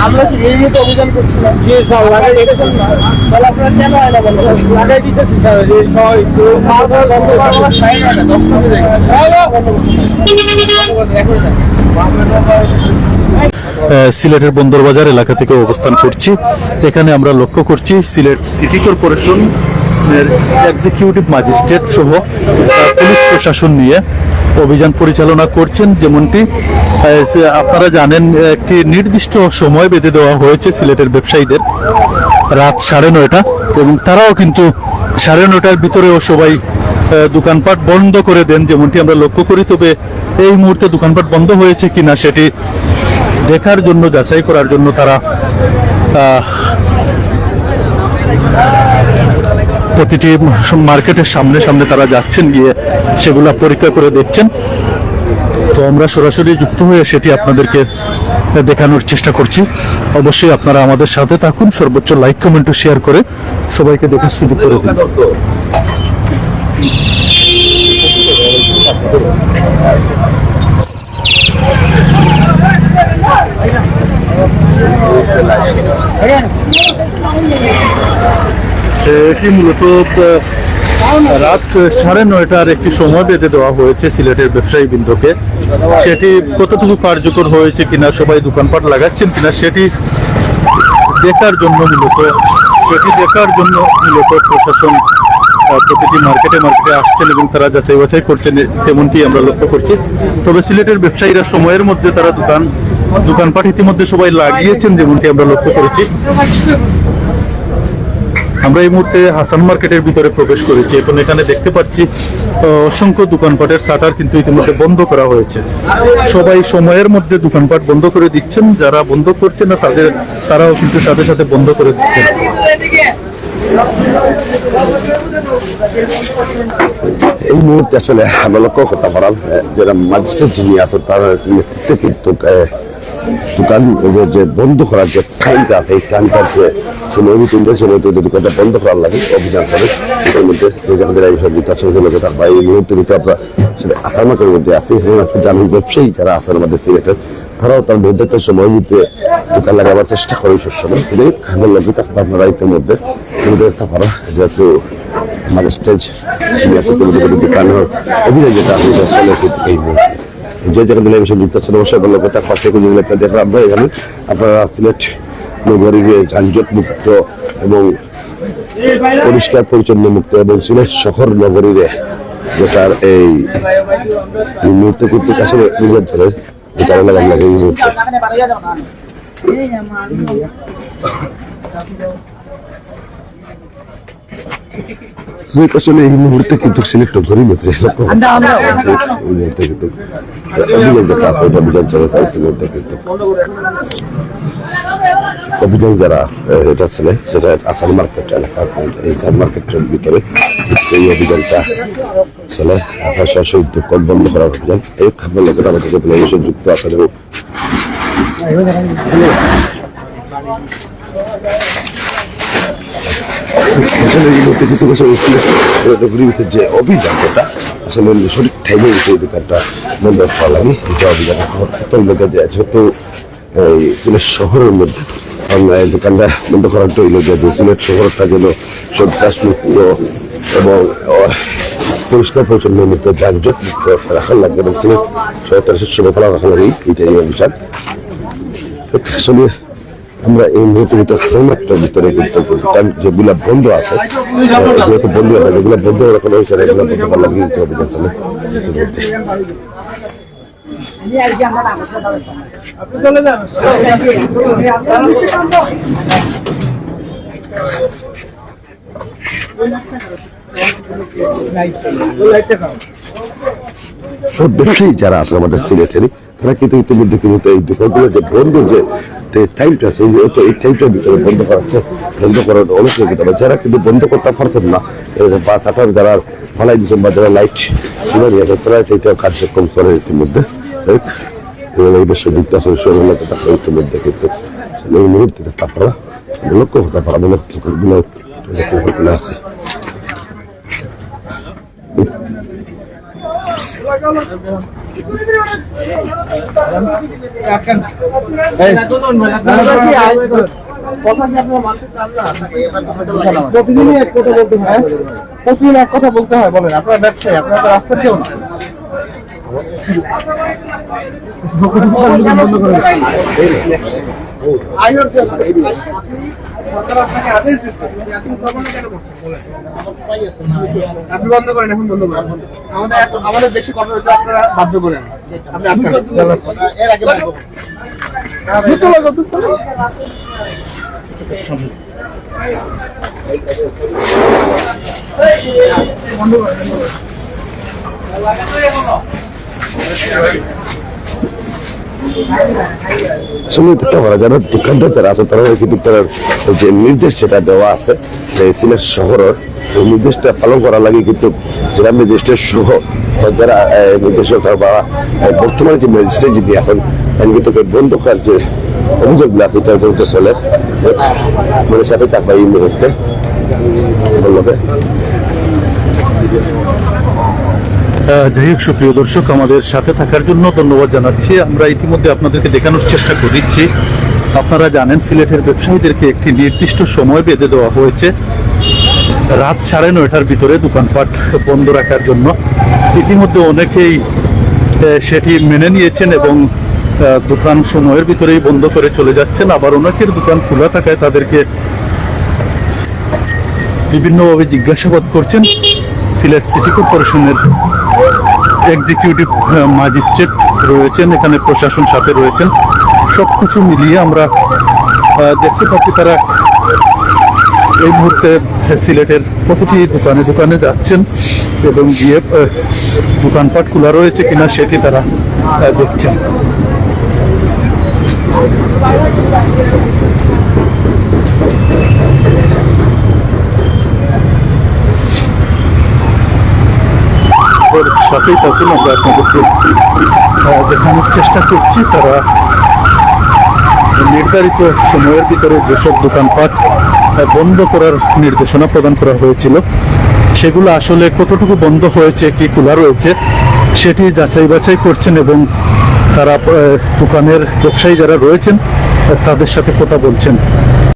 আমরা কি নিয়মিত অভিযান করছিলাম যে সব লাগাই দিতেছেন না, তাহলে আপনারা কেন এটা বলবেন? লাগাই দিতেছি স্যার, যে সবাই মালগুলো বন্ধ করার কোনো সাইন হয় না, 10 টা বেজে গেছে। সিলেটের বন্দরবাজার এলাকা থেকে অবস্থান করছি। এখানে আমরা লক্ষ্য করছি Sylhet city corporation executive magistrate সহ পুলিশ প্রশাসন নিয়ে অভিযান পরিচালনা করছেন। যেমনটি আপনারা জানেন, একটি নির্দিষ্ট সময় বেঁধে দেওয়া হয়েছে সিলেটের ব্যবসায়ীদের, রাত 9:30, এবং তারাও কিন্তু 9:30টার ভিতরেও সবাই দোকানপাট বন্ধ করে দেন, যেমনটি আমরা লক্ষ্য করি। তবে এই মুহূর্তে দোকানপাট বন্ধ হয়েছে কিনা সেটি দেখার জন্য, যাচাই করার জন্য তারা প্রতিটি মার্কেটের সামনে সামনে তারা যাচ্ছেন, গিয়ে সেগুলা পরীক্ষা করে দেখছেন। তো আমরা সরাসরি যুক্ত হয়ে সেটি আপনাদেরকে দেখানোর চেষ্টা করছি। অবশ্যই আপনারা আমাদের সাথে থাকুন, সর্বোচ্চ লাইক কমেন্ট ও শেয়ার করে সবাইকে দেখার সুযোগ করে দিন। এটি মূলত রাত 9:30টার একটি সময় বেঁধে দেওয়া হয়েছে সিলেটের ব্যবসায়ী বৃন্দকে। সেটি কতটুকু কার্যকর হয়েছে কিনা, সবাই দোকানপাট লাগাচ্ছেন কিনা সেটি দেখার জন্য মূলত প্রশাসন প্রতিটি মার্কেটে আসছেন এবং তারা যাচাই বাছাই করছেন, তেমনটি আমরা লক্ষ্য করছি। তবে সিলেটের ব্যবসায়ীরা সময়ের মধ্যে তারা দোকানপাট ইতিমধ্যে সবাই লাগিয়েছেন, যেমনটি আমরা লক্ষ্য করেছি। আমরা এই মুহূর্তে হাসান মার্কেটের ভিতরে প্রবেশ করেছি। এখন এখানে দেখতে পাচ্ছি অসংখ্য দোকানপাটের শাটার কিন্তু ইতিমধ্যে বন্ধ করা হয়েছে। সবাই সময়ের মধ্যে দোকানপাট বন্ধ করে দিচ্ছেন, যারা বন্ধ করছে না তারাও কিন্তু সাথে সাথে বন্ধ করে দিচ্ছেন। এই মুহূর্তে আসলে আমরা লক্ষ্য করতে পারাম যারা ম্যাজিস্ট্রেট যিনি আছেন তার নেতৃত্বে কিন্তু দোকান যে বন্ধ করার যে টাইমটা আছে, এই টাইমটার যে সময় দোকানটা বন্ধ করার লাগে অভিযান করে। এটার মধ্যে আমাদের এই সব আছে তার এই মুহূর্তে কিন্তু আমরা আসার মাঠের মধ্যে আছি। জানেন ব্যবসায়ী যারা আছেন আমাদের সিলেটের, তারাও তার নির্ধারিত সময়ের মধ্যে দোকান লাগাবার চেষ্টা করে সবসময়। কিন্তু খাবার লাগবে আপনারা ইতিমধ্যে দেখতে পারো, যেহেতু ম্যাজিস্ট্রেট দোকানের অভিযান যেটা আছে চলে এই মুহূর্তে যে যেখানে বিষয় যুক্ত ছিল অবশ্যই তার পাশে যেগুলো দেখলাম আমরা এখানে আপনারা সিলেট নগরীকে যানজট মুক্ত এবং পরিষ্কার পরিচ্ছন্ন মুক্ত এবং সিলেট শহর নগরীরে যেটার এই মুহূর্তে কিন্তু আসলে অভিযান চলে, এটা লাগান লাগে এই মুহূর্তে। আসলে এই মুহূর্তে কিন্তু সিলেক্ট ঘড়ির মধ্যে কিন্তু অভিযান যেটা আছে ওটা অভিযান চলে, তার ইতিমধ্যে কিন্তু অভিযান যারা এটা ছেলে সেটা আসাম মার্কেট এলাকা, এই মার্কেটের ভিতরে এই অভিযানটা চলে। সরাসরি দোকান বন্ধ করার অভিযান। এই খাবার লোকের আমাদের যুক্ত আছে এবং যে অভিযানটা আসলে সঠিক টাইমে এই দোকানটা বন্ধ করা লাগে, এটা অভিযান লোকে যে যেহেতু এই সিলেট শহরের মধ্যে দোকানটা বন্ধ করার জন্য যে সিলেট শহরটা যেন সন্ত্রাসমুক্ত এবং পরিষ্কার পরিচ্ছন্ন মুক্ত যানজট মুক্ত রাখার লাগবে এবং সিলেট শহরটা সুরক্ষা রাখা লাগে, এইটাই অভিযান। আসলে আমরা এই মুহূর্তে কিন্তু হাসান মার্কেটের ভিতরে কিন্তু যেগুলো বন্ধ আছে এগুলো বন্ধ আছে, যেগুলো বন্ধ রাখা হয়েছে এগুলো বন্ধ করার লাগে অভিযান চলে। ব্যবসায়ী যারা আছে আমাদের সিলেটের, তারা কিন্তু ইতিমধ্যে কিন্তু এই দোকানগুলো যে বন্ধ যে টাইমটা আছে এই টাইমটার ভিতরে বন্ধ করার অনেক কিন্তু যারা কিন্তু বন্ধ করতে পারছেন না বা তার যারা ফালাই দিচ্ছেন বা যারা লাইট কিনে নিয়ে তারা এইটা কার্যক্রম চলে ইতিমধ্যে। এই বিষয়ে যুক্ত আছে ইতিমধ্যে কিন্তু এই মুহূর্তে তারপরা লক্ষ্য হতে পারা দোকানগুলো আছে। প্রতিদিনই এক কথা বলতে হয়, প্রতিদিন এক কথা বলতে হয়। বলেন, আপনার ব্যবসায়ী, আপনার তো রাস্তার কেউ না। আপনি বন্ধ করেন, এখন বন্ধ করেন। আমাদের বেশি কথা হচ্ছে, আপনারা বাধ্য করেন। আপনি এর আগে সমিতিতে করা যারা দোকানদার যারা আছে তারা কিন্তু তার যে নির্দেশ যেটা দেওয়া আছে যে সিলেট শহরের এই নির্দেশটা পালন করার লাগে কিন্তু জেলা ম্যাজিস্ট্রেট সহ যারা নির্দেশ বা বর্তমানে যে ম্যাজিস্ট্রেট যদি এখন কিন্তু বন্ধ করার যে অভিযোগগুলো আছে এটা কিন্তু চলে মানে সাথে থাকবে এই মুহূর্তে বলবে। যাই হোক, সুপ্রিয় দর্শক, আমাদের সাথে থাকার জন্য ধন্যবাদ জানাচ্ছি। আমরা ইতিমধ্যে আপনাদেরকে দেখানোর চেষ্টা করেছি। আপনারা জানেন, সিলেটের ব্যবসায়ীদেরকে একটি নির্দিষ্ট সময় বেঁধে দেওয়া হয়েছে রাত 9:30টার ভিতরে দোকানপাট বন্ধ রাখার জন্য। ইতিমধ্যে অনেকেই সেটি মেনে নিয়েছেন এবং দোকান সময়ের ভিতরেই বন্ধ করে চলে যাচ্ছেন। আবার অনেকের দোকান খোলা থাকায় তাদেরকে বিভিন্নভাবে জিজ্ঞাসাবাদ করছেন। সিলেট সিটি কর্পোরেশনের এক্সিকিউটিভ ম্যাজিস্ট্রেট রয়েছেন, এখানে প্রশাসন সাথে রয়েছেন। সবকিছু মিলিয়ে আমরা দেখতে পাচ্ছি তারা এই মুহূর্তে সিলেটের প্রতিটি দোকানে দোকানে যাচ্ছেন এবং গিয়ে দোকানপাট খোলা রয়েছে কিনা সেটি তারা দেখছেন। সাথেই থাকুন, আমরা আপনাদেরকে দেখানোর চেষ্টা করছি তারা নির্ধারিত সময়ের ভিতরে যেসব দোকানপাট বন্ধ করার নির্দেশনা প্রদান করা হয়েছিল সেগুলো আসলে কতটুকু বন্ধ হয়েছে, কি খোলা রয়েছে সেটি যাচাই বাছাই করছেন এবং তারা দোকানের ব্যবসায়ী যারা রয়েছেন তাদের সাথে কথা বলছেন।